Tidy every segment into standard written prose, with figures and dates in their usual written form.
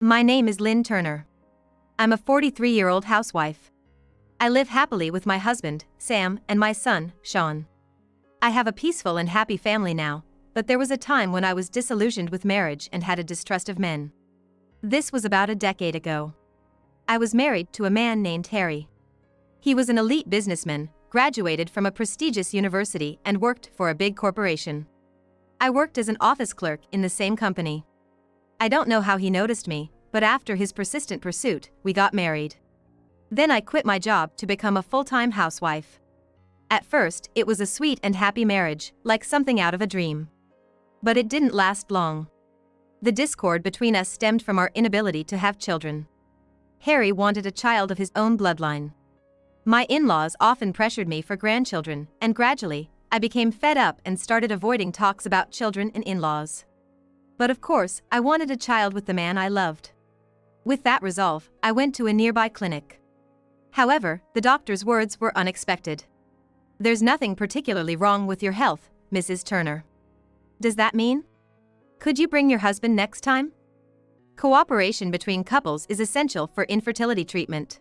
My name is Lynn Turner. I'm a 43-year-old housewife. I live happily with my husband, Sam, and my son, Sean. I have a peaceful and happy family now, but there was a time when I was disillusioned with marriage and had a distrust of men. This was about a decade ago. I was married to a man named Harry. He was an elite businessman, graduated from a prestigious university and worked for a big corporation. I worked as an office clerk in the same company. I don't know how he noticed me, but after his persistent pursuit, we got married. Then I quit my job to become a full-time housewife. At first, it was a sweet and happy marriage, like something out of a dream. But it didn't last long. The discord between us stemmed from our inability to have children. Harry wanted a child of his own bloodline. My in-laws often pressured me for grandchildren, and gradually, I became fed up and started avoiding talks about children and in-laws. But of course, I wanted a child with the man I loved. With that resolve, I went to a nearby clinic. However, the doctor's words were unexpected. "There's nothing particularly wrong with your health, Mrs. Turner." Does that mean? Could you bring your husband next time? Cooperation between couples is essential for infertility treatment.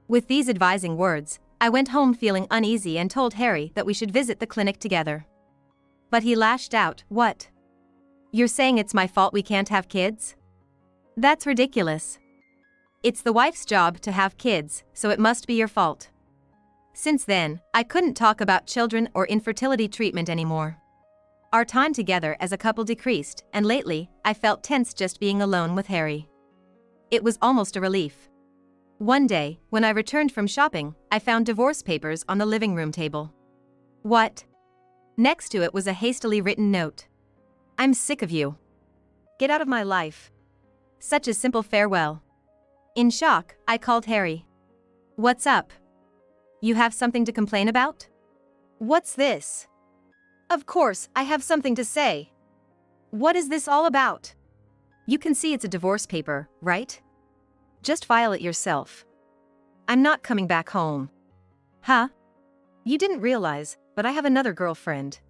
With these advising words, I went home feeling uneasy and told Harry that we should visit the clinic together. But he lashed out, "What? You're saying it's my fault we can't have kids? That's ridiculous. It's the wife's job to have kids, so it must be your fault." Since then, I couldn't talk about children or infertility treatment anymore. Our time together as a couple decreased, and lately, I felt tense just being alone with Harry. It was almost a relief. One day, when I returned from shopping, I found divorce papers on the living room table. What? Next to it was a hastily written note. "I'm sick of you. Get out of my life." Such a simple farewell. In shock, I called Harry. "What's up? You have something to complain about?" "What's this?" "Of course, I have something to say. What is this all about?" "You can see it's a divorce paper, right? Just file it yourself. I'm not coming back home." "Huh? You didn't realize, but I have another girlfriend.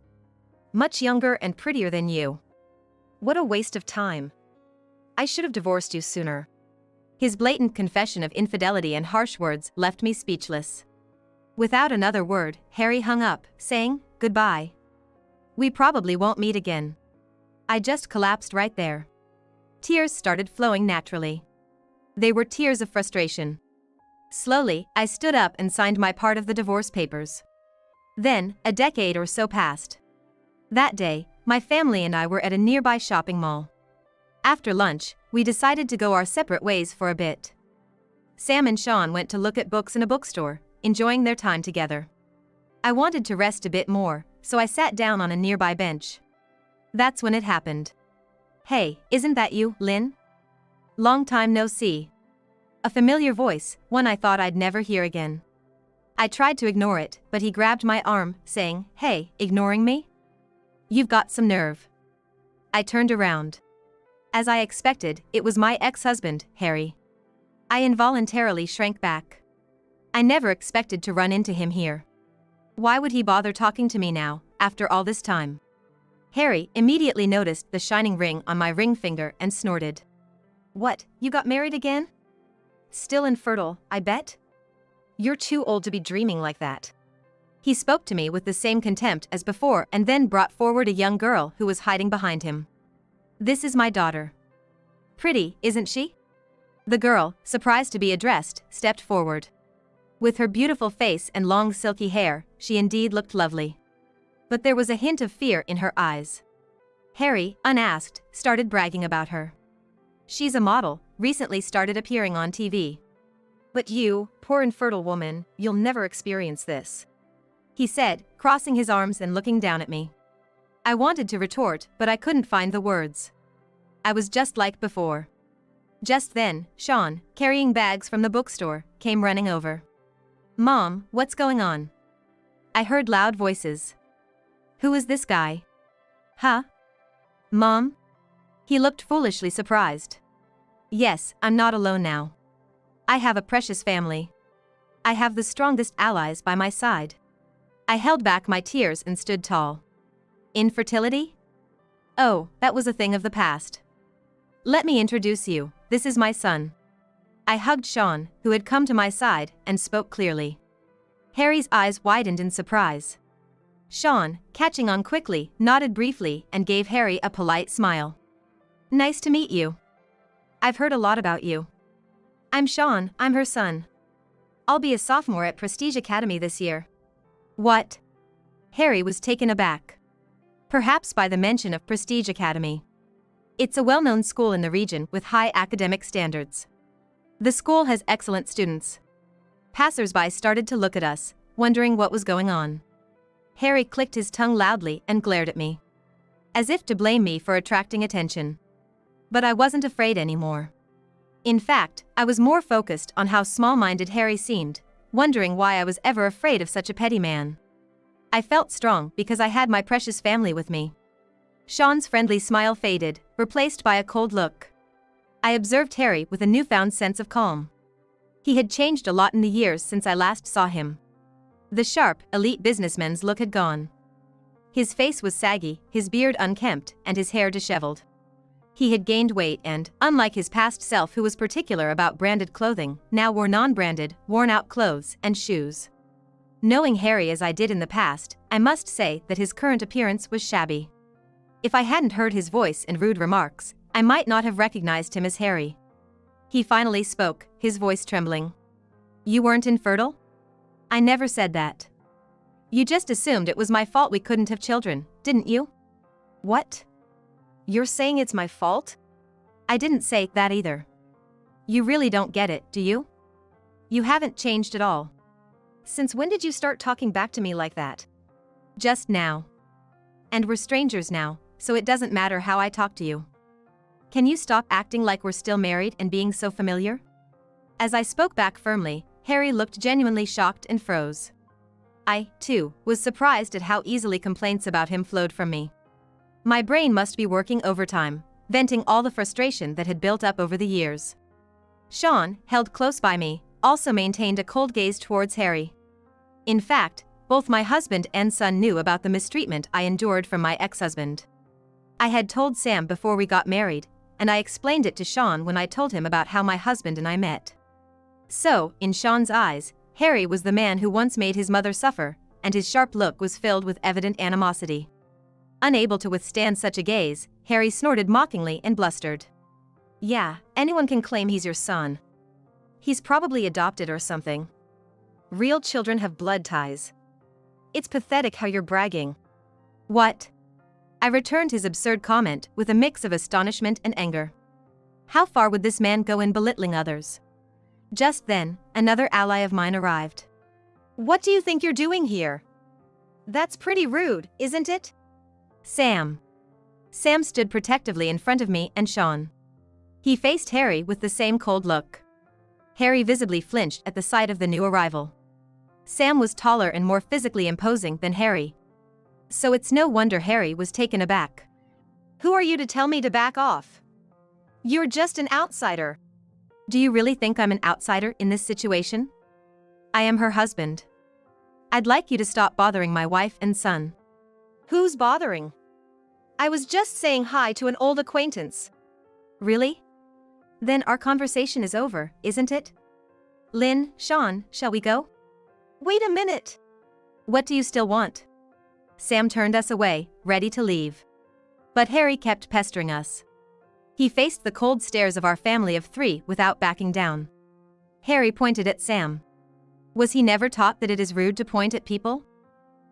Much younger and prettier than you. What a waste of time. I should have divorced you sooner." His blatant confession of infidelity and harsh words left me speechless. Without another word, Harry hung up, saying, "Goodbye. We probably won't meet again." I just collapsed right there. Tears started flowing naturally. They were tears of frustration. Slowly, I stood up and signed my part of the divorce papers. Then, a decade or so passed. That day, my family and I were at a nearby shopping mall. After lunch, we decided to go our separate ways for a bit. Sam and Sean went to look at books in a bookstore, enjoying their time together. I wanted to rest a bit more, so I sat down on a nearby bench. That's when it happened. "Hey, isn't that you, Lynn? Long time no see." A familiar voice, one I thought I'd never hear again. I tried to ignore it, but he grabbed my arm, saying, "Hey, ignoring me? You've got some nerve." I turned around. As I expected, it was my ex-husband, Harry. I involuntarily shrank back. I never expected to run into him here. Why would he bother talking to me now, after all this time? Harry immediately noticed the shining ring on my ring finger and snorted. "What, you got married again? Still infertile, I bet? You're too old to be dreaming like that." He spoke to me with the same contempt as before and then brought forward a young girl who was hiding behind him. "This is my daughter. Pretty, isn't she?" The girl, surprised to be addressed, stepped forward. With her beautiful face and long silky hair, she indeed looked lovely. But there was a hint of fear in her eyes. Harry, unasked, started bragging about her. "She's a model, recently started appearing on TV. But you, poor infertile woman, you'll never experience this," he said, crossing his arms and looking down at me. I wanted to retort, but I couldn't find the words. I was just like before. Just then, Sean, carrying bags from the bookstore, came running over. "Mom, what's going on?" I heard loud voices. "Who is this guy?" "Huh? Mom?" He looked foolishly surprised. "Yes, I'm not alone now. I have a precious family. I have the strongest allies by my side." I held back my tears and stood tall. Infertility? Oh, that was a thing of the past. Let me introduce you, this is my son. I hugged Sean, who had come to my side, and spoke clearly. Harry's eyes widened in surprise. Sean, catching on quickly, nodded briefly and gave Harry a polite smile. Nice to meet you. I've heard a lot about you. I'm Sean, I'm her son. I'll be a sophomore at Prestige Academy this year. What? Harry was taken aback. Perhaps by the mention of Prestige Academy. It's a well-known school in the region with high academic standards. The school has excellent students. Passers-by started to look at us, wondering what was going on. Harry clicked his tongue loudly and glared at me. As if to blame me for attracting attention. But I wasn't afraid anymore. In fact, I was more focused on how small-minded Harry seemed, wondering why I was ever afraid of such a petty man. I felt strong because I had my precious family with me. Sean's friendly smile faded, replaced by a cold look. I observed Harry with a newfound sense of calm. He had changed a lot in the years since I last saw him. The sharp, elite businessman's look had gone. His face was saggy, his beard unkempt, and his hair disheveled. He had gained weight and, unlike his past self who was particular about branded clothing, now wore non-branded, worn-out clothes and shoes. Knowing Harry as I did in the past, I must say that his current appearance was shabby. If I hadn't heard his voice and rude remarks, I might not have recognized him as Harry. He finally spoke, his voice trembling. You weren't infertile? I never said that. You just assumed it was my fault we couldn't have children, didn't you? What? You're saying it's my fault? I didn't say that either. You really don't get it, do you? You haven't changed at all. Since when did you start talking back to me like that? Just now. And we're strangers now, so it doesn't matter how I talk to you. Can you stop acting like we're still married and being so familiar? As I spoke back firmly, Harry looked genuinely shocked and froze. I, too, was surprised at how easily complaints about him flowed from me. My brain must be working overtime, venting all the frustration that had built up over the years. Sean, held close by me, also maintained a cold gaze towards Harry. In fact, both my husband and son knew about the mistreatment I endured from my ex-husband. I had told Sam before we got married, and I explained it to Sean when I told him about how my husband and I met. So, in Sean's eyes, Harry was the man who once made his mother suffer, and his sharp look was filled with evident animosity. Unable to withstand such a gaze, Harry snorted mockingly and blustered. Yeah, anyone can claim he's your son. He's probably adopted or something. Real children have blood ties. It's pathetic how you're bragging. What? I returned his absurd comment with a mix of astonishment and anger. How far would this man go in belittling others? Just then, another ally of mine arrived. What do you think you're doing here? That's pretty rude, isn't it? Sam. Sam stood protectively in front of me and Sean. He faced Harry with the same cold look. Harry visibly flinched at the sight of the new arrival. Sam was taller and more physically imposing than Harry. So it's no wonder Harry was taken aback. Who are you to tell me to back off? You're just an outsider. Do you really think I'm an outsider in this situation? I am her husband. I'd like you to stop bothering my wife and son. Who's bothering? I was just saying hi to an old acquaintance. Really? Then our conversation is over, isn't it? Lynn, Sean, shall we go? Wait a minute. What do you still want? Sam turned us away, ready to leave. But Harry kept pestering us. He faced the cold stares of our family of three without backing down. Harry pointed at Sam. Was he never taught that it is rude to point at people?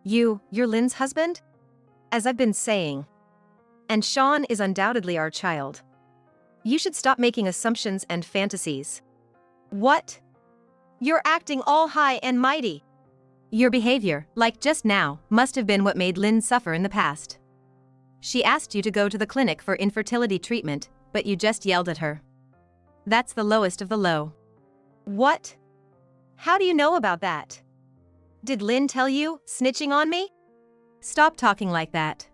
You're Lynn's husband? As I've been saying. And Sean is undoubtedly our child. You should stop making assumptions and fantasies. What? You're acting all high and mighty. Your behavior, like just now, must have been what made Lynn suffer in the past. She asked you to go to the clinic for infertility treatment, but you just yelled at her. That's the lowest of the low. What? How do you know about that? Did Lynn tell you, snitching on me? Stop talking like that.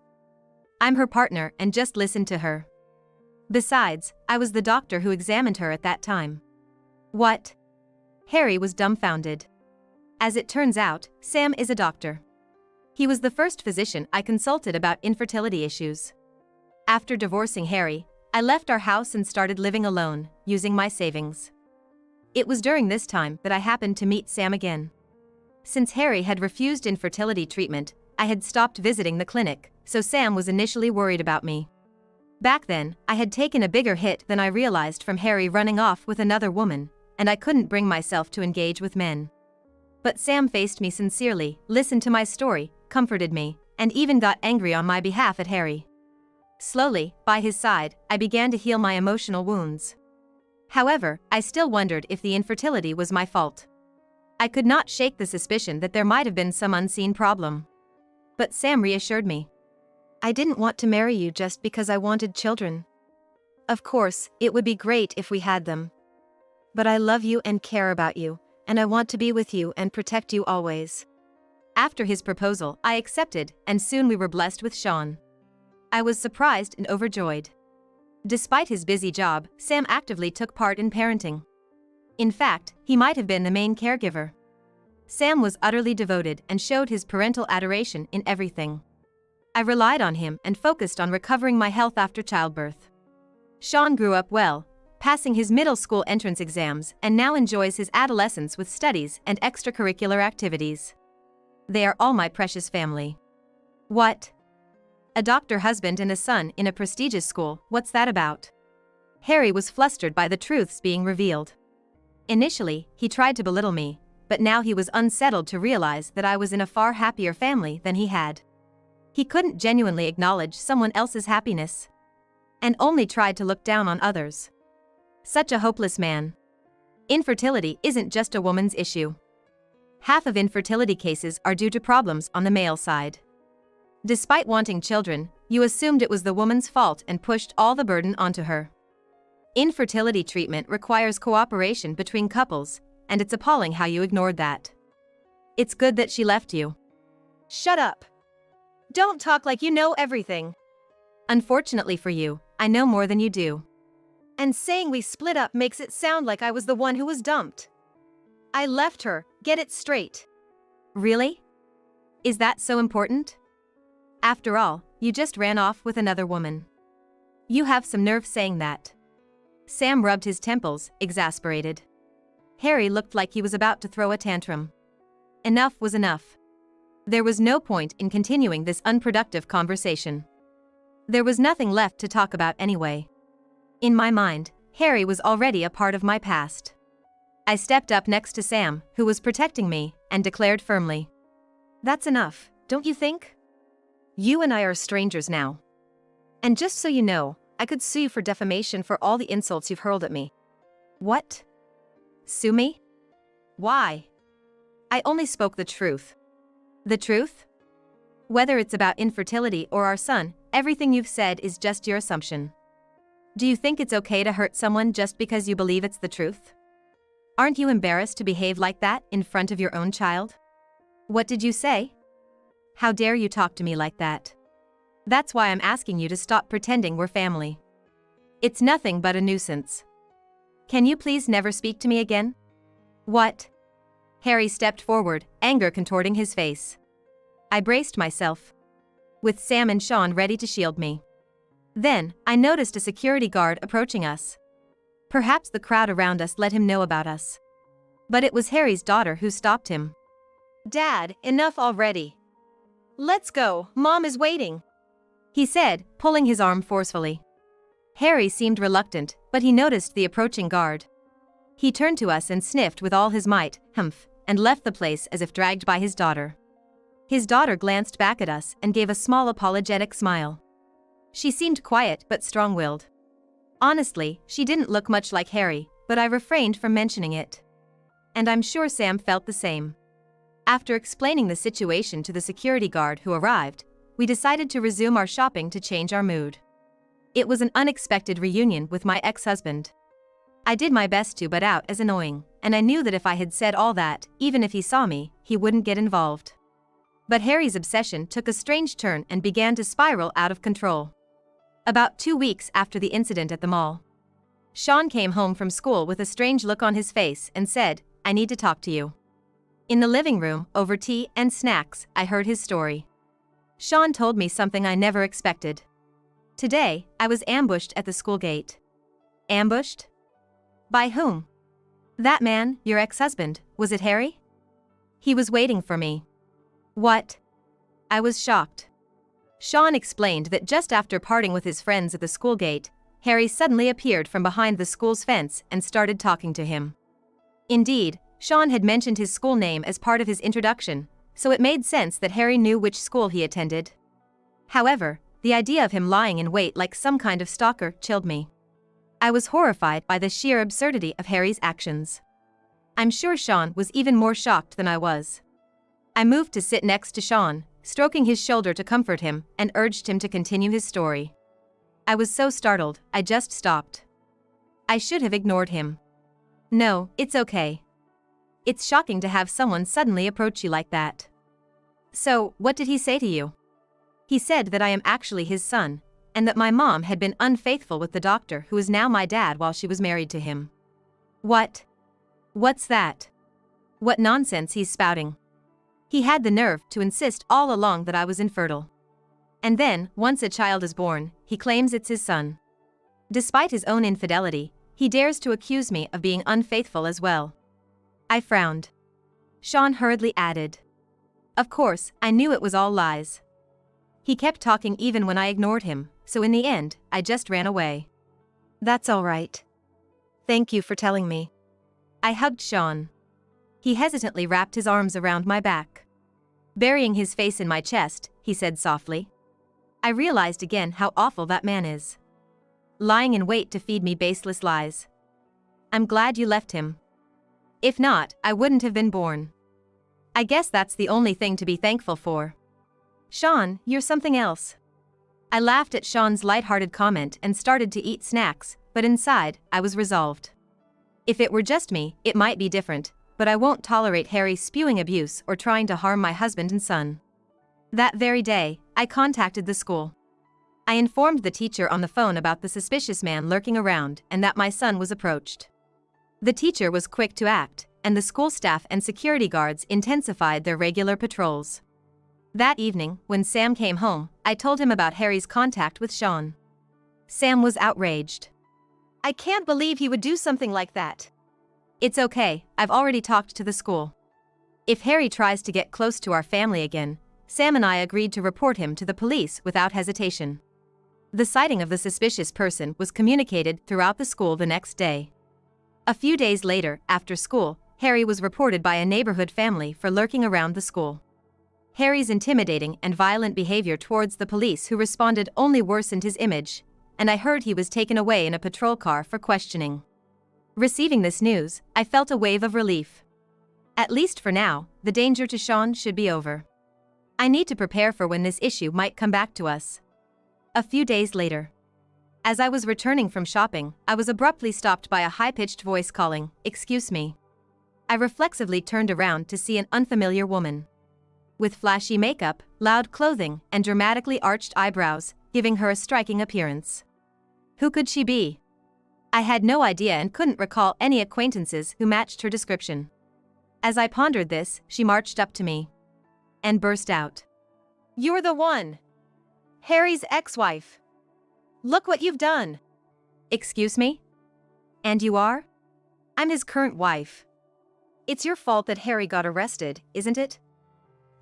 I'm her partner and just listen to her. Besides, I was the doctor who examined her at that time. What? Harry was dumbfounded. As it turns out, Sam is a doctor. He was the first physician I consulted about infertility issues. After divorcing Harry, I left our house and started living alone, using my savings. It was during this time that I happened to meet Sam again. Since Harry had refused infertility treatment, I had stopped visiting the clinic, so Sam was initially worried about me. Back then, I had taken a bigger hit than I realized from Harry running off with another woman, and I couldn't bring myself to engage with men. But Sam faced me sincerely, listened to my story, comforted me, and even got angry on my behalf at Harry. Slowly, by his side, I began to heal my emotional wounds. However, I still wondered if the infertility was my fault. I could not shake the suspicion that there might have been some unseen problem. But Sam reassured me. I didn't want to marry you just because I wanted children. Of course, it would be great if we had them. But I love you and care about you, and I want to be with you and protect you always. After his proposal, I accepted, and soon we were blessed with Sean. I was surprised and overjoyed. Despite his busy job, Sam actively took part in parenting. In fact, he might have been the main caregiver. Sam was utterly devoted and showed his parental adoration in everything. I relied on him and focused on recovering my health after childbirth. Sean grew up well, passing his middle school entrance exams, and now enjoys his adolescence with studies and extracurricular activities. They are all my precious family. What? A doctor husband and a son in a prestigious school, what's that about? Harry was flustered by the truths being revealed. Initially, he tried to belittle me, but now he was unsettled to realize that I was in a far happier family than he had. He couldn't genuinely acknowledge someone else's happiness, and only tried to look down on others. Such a hopeless man. Infertility isn't just a woman's issue. Half of infertility cases are due to problems on the male side. Despite wanting children, you assumed it was the woman's fault and pushed all the burden onto her. Infertility treatment requires cooperation between couples, and it's appalling how you ignored that. It's good that she left you. Shut up. Don't talk like you know everything. Unfortunately for you, I know more than you do. And saying we split up makes it sound like I was the one who was dumped. I left her, get it straight. Really? Is that so important? After all, you just ran off with another woman. You have some nerve saying that. Sam rubbed his temples, exasperated. Harry looked like he was about to throw a tantrum. Enough was enough. There was no point in continuing this unproductive conversation. There was nothing left to talk about anyway. In my mind, Harry was already a part of my past. I stepped up next to Sam, who was protecting me, and declared firmly. That's enough, don't you think? You and I are strangers now. And just so you know, I could sue you for defamation for all the insults you've hurled at me. What? Sue me? Why? I only spoke the truth. The truth? Whether it's about infertility or our son, everything you've said is just your assumption. Do you think it's okay to hurt someone just because you believe it's the truth? Aren't you embarrassed to behave like that in front of your own child? What did you say? How dare you talk to me like that? That's why I'm asking you to stop pretending we're family. It's nothing but a nuisance. Can you please never speak to me again? What? Harry stepped forward, anger contorting his face. I braced myself, with Sam and Sean ready to shield me. Then, I noticed a security guard approaching us. Perhaps the crowd around us let him know about us. But it was Harry's daughter who stopped him. Dad, enough already. Let's go, Mom is waiting, he said, pulling his arm forcefully. Harry seemed reluctant, but he noticed the approaching guard. He turned to us and sniffed with all his might, humph, and left the place as if dragged by his daughter. His daughter glanced back at us and gave a small apologetic smile. She seemed quiet but strong-willed. Honestly, she didn't look much like Harry, but I refrained from mentioning it. And I'm sure Sam felt the same. After explaining the situation to the security guard who arrived, we decided to resume our shopping to change our mood. It was an unexpected reunion with my ex-husband. I did my best to butt out as annoying, and I knew that if I had said all that, even if he saw me, he wouldn't get involved. But Harry's obsession took a strange turn and began to spiral out of control. About 2 weeks after the incident at the mall, Sean came home from school with a strange look on his face and said, I need to talk to you. In the living room, over tea and snacks, I heard his story. Sean told me something I never expected. Today, I was ambushed at the school gate. Ambushed? By whom? That man, your ex-husband, was it Harry? He was waiting for me. What? I was shocked. Sean explained that just after parting with his friends at the school gate, Harry suddenly appeared from behind the school's fence and started talking to him. Indeed, Sean had mentioned his school name as part of his introduction, so it made sense that Harry knew which school he attended. However, the idea of him lying in wait like some kind of stalker chilled me. I was horrified by the sheer absurdity of Harry's actions. I'm sure Sean was even more shocked than I was. I moved to sit next to Sean, stroking his shoulder to comfort him, and urged him to continue his story. I was so startled, I just stopped. I should have ignored him. No, it's okay. It's shocking to have someone suddenly approach you like that. So, what did he say to you? He said that I am actually his son, and that my mom had been unfaithful with the doctor who is now my dad while she was married to him. What? What's that? What nonsense he's spouting. He had the nerve to insist all along that I was infertile. And then, once a child is born, he claims it's his son. Despite his own infidelity, he dares to accuse me of being unfaithful as well. I frowned. Sean hurriedly added. Of course, I knew it was all lies. He kept talking even when I ignored him, so in the end, I just ran away. That's all right. Thank you for telling me. I hugged Sean. He hesitantly wrapped his arms around my back. Burying his face in my chest, he said softly. I realized again how awful that man is. Lying in wait to feed me baseless lies. I'm glad you left him. If not, I wouldn't have been born. I guess that's the only thing to be thankful for. Sean, you're something else. I laughed at Sean's lighthearted comment and started to eat snacks, but inside, I was resolved. If it were just me, it might be different, but I won't tolerate Harry spewing abuse or trying to harm my husband and son. That very day, I contacted the school. I informed the teacher on the phone about the suspicious man lurking around and that my son was approached. The teacher was quick to act, and the school staff and security guards intensified their regular patrols. That evening, when Sam came home, I told him about Harry's contact with Sean. Sam was outraged. I can't believe he would do something like that. It's okay, I've already talked to the school. If Harry tries to get close to our family again, Sam and I agreed to report him to the police without hesitation. The sighting of the suspicious person was communicated throughout the school the next day. A few days later, after school, Harry was reported by a neighborhood family for lurking around the school. Harry's intimidating and violent behavior towards the police who responded only worsened his image, and I heard he was taken away in a patrol car for questioning. Receiving this news, I felt a wave of relief. At least for now, the danger to Sean should be over. I need to prepare for when this issue might come back to us. A few days later. As I was returning from shopping, I was abruptly stopped by a high-pitched voice calling, "Excuse me." I reflexively turned around to see an unfamiliar woman. With flashy makeup, loud clothing, and dramatically arched eyebrows, giving her a striking appearance. Who could she be? I had no idea and couldn't recall any acquaintances who matched her description. As I pondered this, she marched up to me. And burst out. You're the one! Harry's ex-wife! Look what you've done! Excuse me? And you are? I'm his current wife. It's your fault that Harry got arrested, isn't it?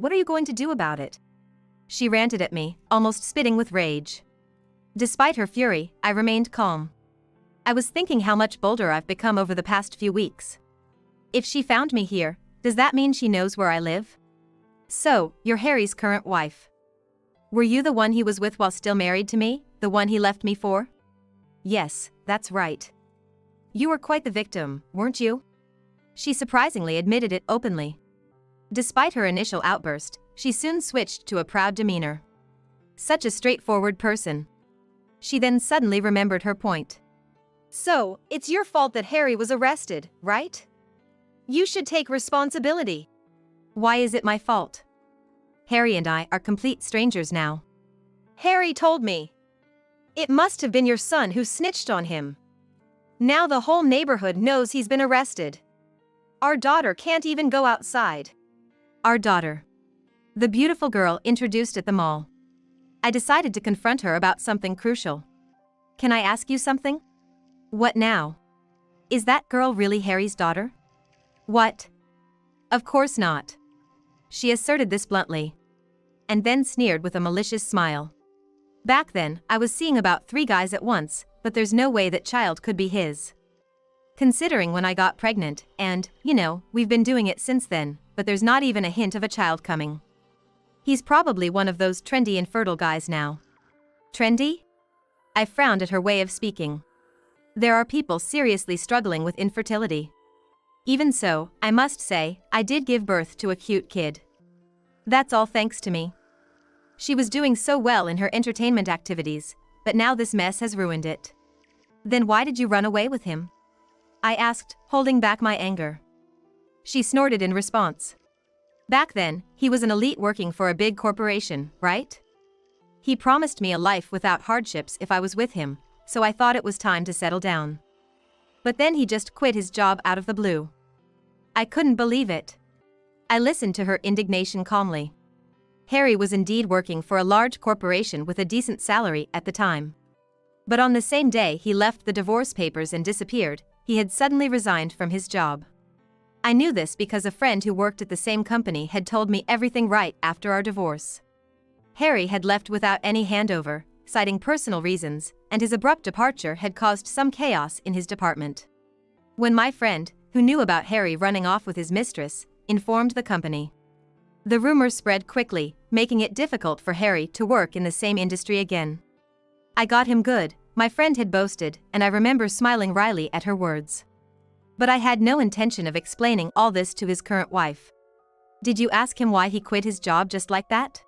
What are you going to do about it? She ranted at me, almost spitting with rage. Despite her fury, I remained calm. I was thinking how much bolder I've become over the past few weeks. If she found me here, does that mean she knows where I live? So, you're Harry's current wife. Were you the one he was with while still married to me, the one he left me for? Yes, that's right. You were quite the victim, weren't you? She surprisingly admitted it openly. Despite her initial outburst, she soon switched to a proud demeanor. Such a straightforward person. She then suddenly remembered her point. So, it's your fault that Harry was arrested, right? You should take responsibility. Why is it my fault? Harry and I are complete strangers now. Harry told me. It must have been your son who snitched on him. Now the whole neighborhood knows he's been arrested. Our daughter can't even go outside. Our daughter. The beautiful girl introduced at the mall. I decided to confront her about something crucial. Can I ask you something? What now? Is that girl really Harry's daughter? What? Of course not. She asserted this bluntly. And then sneered with a malicious smile. Back then, I was seeing about 3 guys at once, but there's no way that child could be his. Considering when I got pregnant, and, we've been doing it since then, but there's not even a hint of a child coming. He's probably one of those trendy infertile guys now. Trendy? I frowned at her way of speaking. There are people seriously struggling with infertility. Even so, I must say, I did give birth to a cute kid. That's all thanks to me. She was doing so well in her entertainment activities, but now this mess has ruined it. Then why did you run away with him? I asked, holding back my anger. She snorted in response. Back then, he was an elite working for a big corporation, right? He promised me a life without hardships if I was with him, so I thought it was time to settle down. But then he just quit his job out of the blue. I couldn't believe it. I listened to her indignation calmly. Harry was indeed working for a large corporation with a decent salary at the time. But on the same day he left the divorce papers and disappeared, he had suddenly resigned from his job. I knew this because a friend who worked at the same company had told me everything right after our divorce. Harry had left without any handover, citing personal reasons, and his abrupt departure had caused some chaos in his department. When my friend, who knew about Harry running off with his mistress, informed the company, the rumors spread quickly, making it difficult for Harry to work in the same industry again. I got him good, my friend had boasted, and I remember smiling wryly at her words. But I had no intention of explaining all this to his current wife. Did you ask him why he quit his job just like that?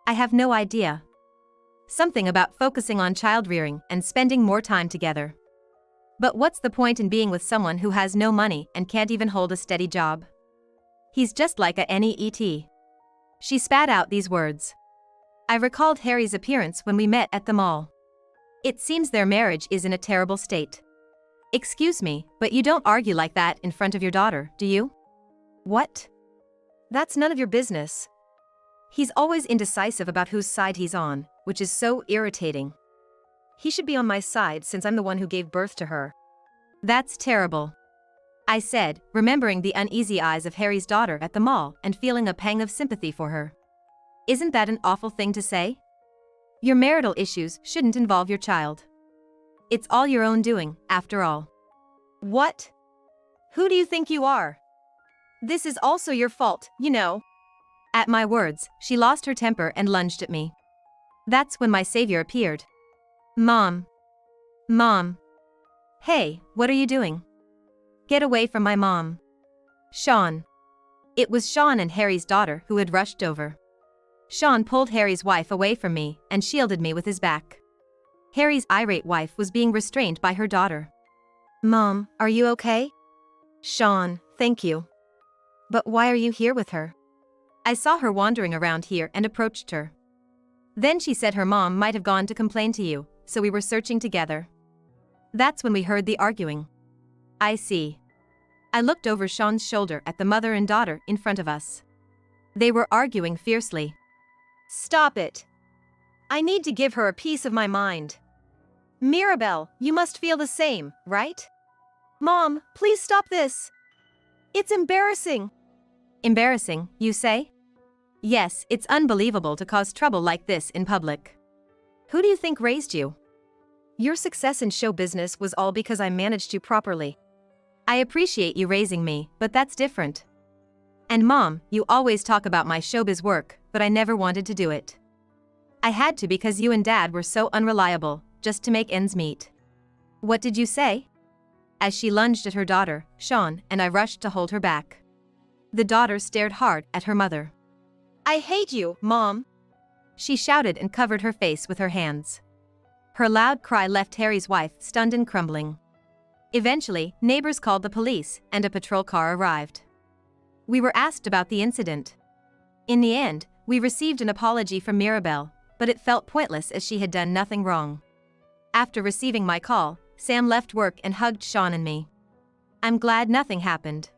I have no idea. Something about focusing on child-rearing and spending more time together. But what's the point in being with someone who has no money and can't even hold a steady job? He's just like a NEET. She spat out these words. I recalled Harry's appearance when we met at the mall. It seems their marriage is in a terrible state. Excuse me, but you don't argue like that in front of your daughter, do you? What? That's none of your business. He's always indecisive about whose side he's on, which is so irritating. He should be on my side since I'm the one who gave birth to her. That's terrible, I said, remembering the uneasy eyes of Harry's daughter at the mall and feeling a pang of sympathy for her. Isn't that an awful thing to say? Your marital issues shouldn't involve your child. It's all your own doing, after all. What? Who do you think you are? This is also your fault, you know. At my words, she lost her temper and lunged at me. That's when my savior appeared. Mom. Mom. Hey, what are you doing? Get away from my mom. Sean. It was Sean and Harry's daughter who had rushed over. Sean pulled Harry's wife away from me and shielded me with his back. Harry's irate wife was being restrained by her daughter. Mom, are you okay? Sean, thank you. But why are you here with her? I saw her wandering around here and approached her. Then she said her mom might have gone to complain to you, so we were searching together. That's when we heard the arguing. I see. I looked over Sean's shoulder at the mother and daughter in front of us. They were arguing fiercely. Stop it. I need to give her a piece of my mind. Mirabelle, you must feel the same, right? Mom, please stop this. It's embarrassing. Embarrassing, you say? Yes, it's unbelievable to cause trouble like this in public. Who do you think raised you? Your success in show business was all because I managed you properly. I appreciate you raising me, but that's different. And Mom, you always talk about my showbiz work, but I never wanted to do it. I had to because you and Dad were so unreliable, just to make ends meet. What did you say? As she lunged at her daughter, Sean, and I rushed to hold her back. The daughter stared hard at her mother. I hate you, Mom! She shouted and covered her face with her hands. Her loud cry left Harry's wife stunned and crumbling. Eventually, neighbors called the police, and a patrol car arrived. We were asked about the incident. In the end, we received an apology from Mirabelle, but it felt pointless as she had done nothing wrong. After receiving my call, Sam left work and hugged Sean and me. I'm glad nothing happened.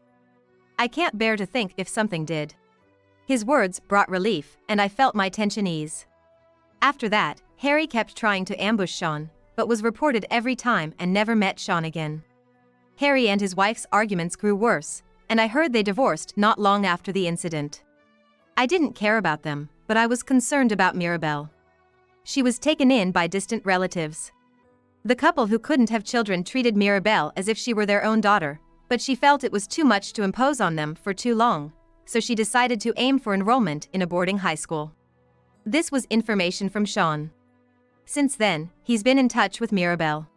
I can't bear to think if something did. His words brought relief, and I felt my tension ease. After that, Harry kept trying to ambush Sean, but was reported every time and never met Sean again. Harry and his wife's arguments grew worse, and I heard they divorced not long after the incident. I didn't care about them, but I was concerned about Mirabelle. She was taken in by distant relatives. The couple who couldn't have children treated Mirabelle as if she were their own daughter, but she felt it was too much to impose on them for too long, so she decided to aim for enrollment in a boarding high school. This was information from Sean. Since then, he's been in touch with Mirabelle.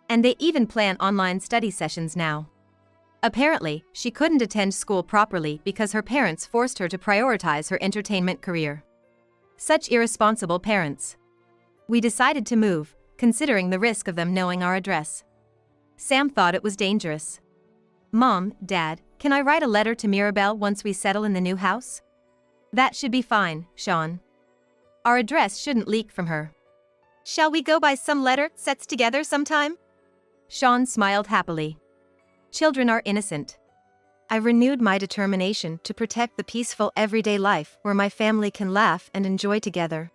And they even plan online study sessions now. Apparently, she couldn't attend school properly because her parents forced her to prioritize her entertainment career. Such irresponsible parents. We decided to move, considering the risk of them knowing our address. Sam thought it was dangerous. Mom, Dad, can I write a letter to Mirabelle once we settle in the new house? That should be fine, Sean. Our address shouldn't leak from her. Shall we go buy some letter sets together sometime? Sean smiled happily. Children are innocent. I renewed my determination to protect the peaceful everyday life where my family can laugh and enjoy together.